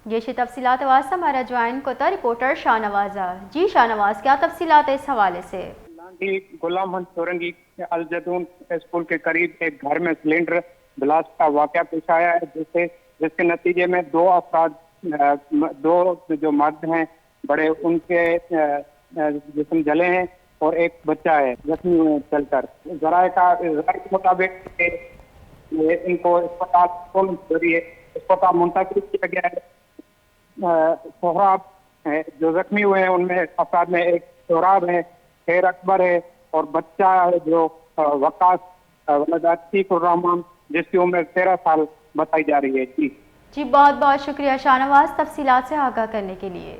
ये शी तफसीलात आवाज़ हमारा ज्वाइन कोता रिपोर्टर शाहनवाज़ा। जी शाहनवाज, क्या तफसीलात है इस हवाले से? लांडी गुलाम मोहम्मद सोरंगी अल जैतून स्कूल के करीब एक घर में सिलेंडर ब्लास्ट का वाकया पेश आया है, जिसके नतीजे में दो अफराद, दो जो मर्द हैं बड़े, उनके जिस्म जले हैं और एक बच्चा है जख्मी हुए हैं चलकर। जराये के मुताबिक इनको अस्पताल मुंतकिल किया गया है। सोहराब है जो जख्मी हुए हैं, उनमें अफराद में एक सोहराब है, खैर अकबर है और बच्चा है जो वकास रहमान, जिसकी उम्र 13 साल बताई जा रही है। जी जी, बहुत बहुत शुक्रिया शाहनवाज तफसीलात से आगाह करने के लिए।